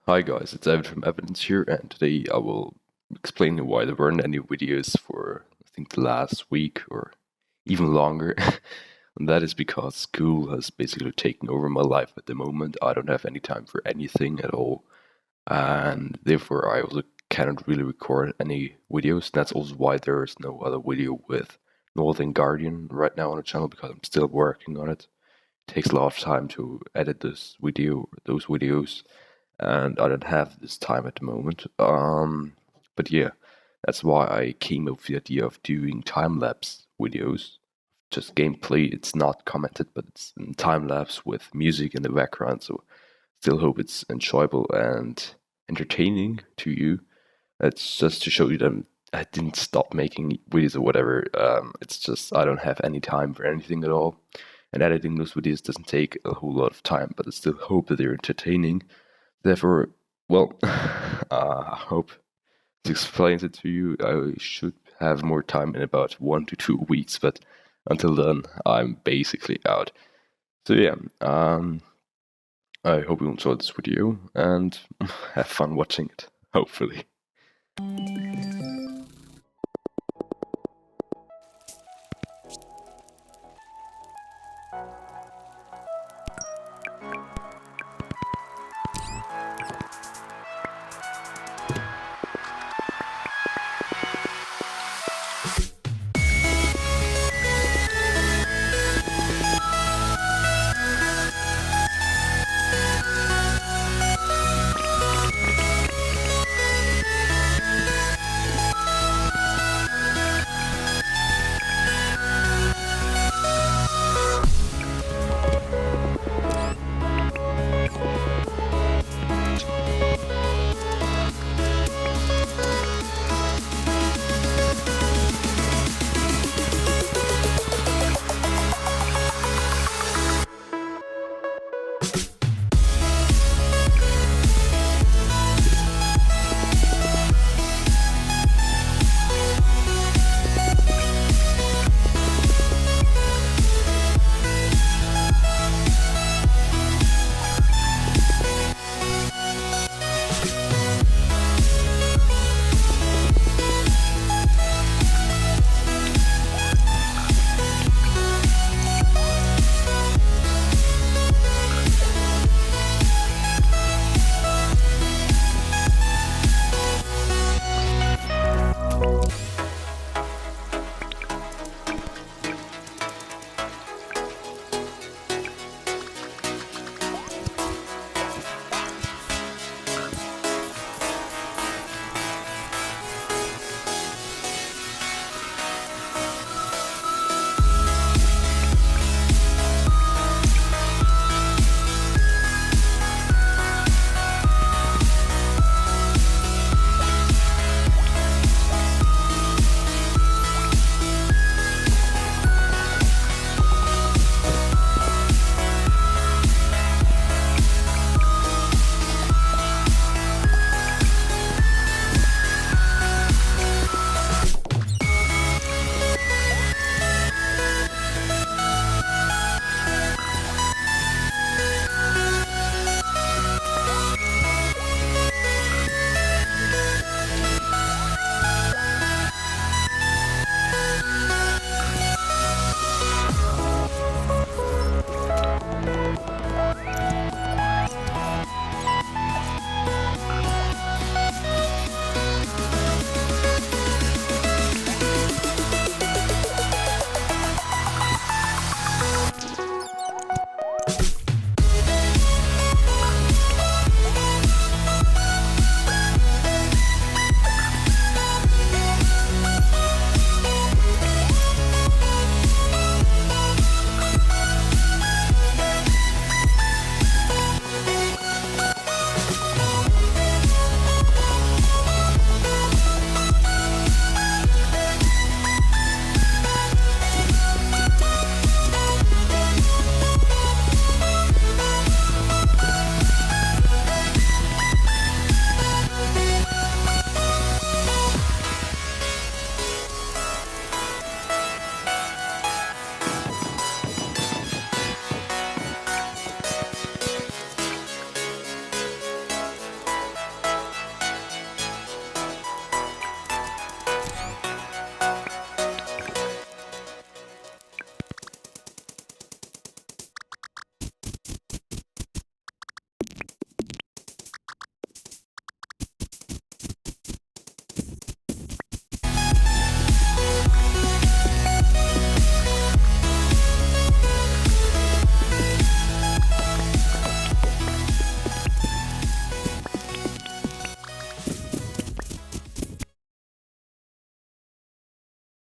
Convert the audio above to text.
Hi guys, it's Evan from Evidence here, and today I will explain why there weren't any videos for I think the last week or even longer. And that is because school has basically taken over my life at the moment. I don't have any time for anything at all, and therefore I also cannot really record any videos. That's also why there is no other video with Northern Guardian right now on the channel because I'm still working on it. It takes a lot of time to edit those videos, and I don't have this time at the moment. But yeah, that's why I came up with the idea of doing time-lapse videos. Just gameplay, it's not commented, but it's in time-lapse with music in the background, so still hope it's enjoyable and entertaining to you. It's just to show you that I didn't stop making videos or whatever. It's just I don't have any time for anything at all. And editing those videos doesn't take a whole lot of time, but I still hope that they're entertaining. Therefore, well, I hope this explains it to you. I should have more time in about 1 to 2 weeks, but until then, I'm basically out. So yeah, I hope you enjoyed this video and have fun watching it, hopefully.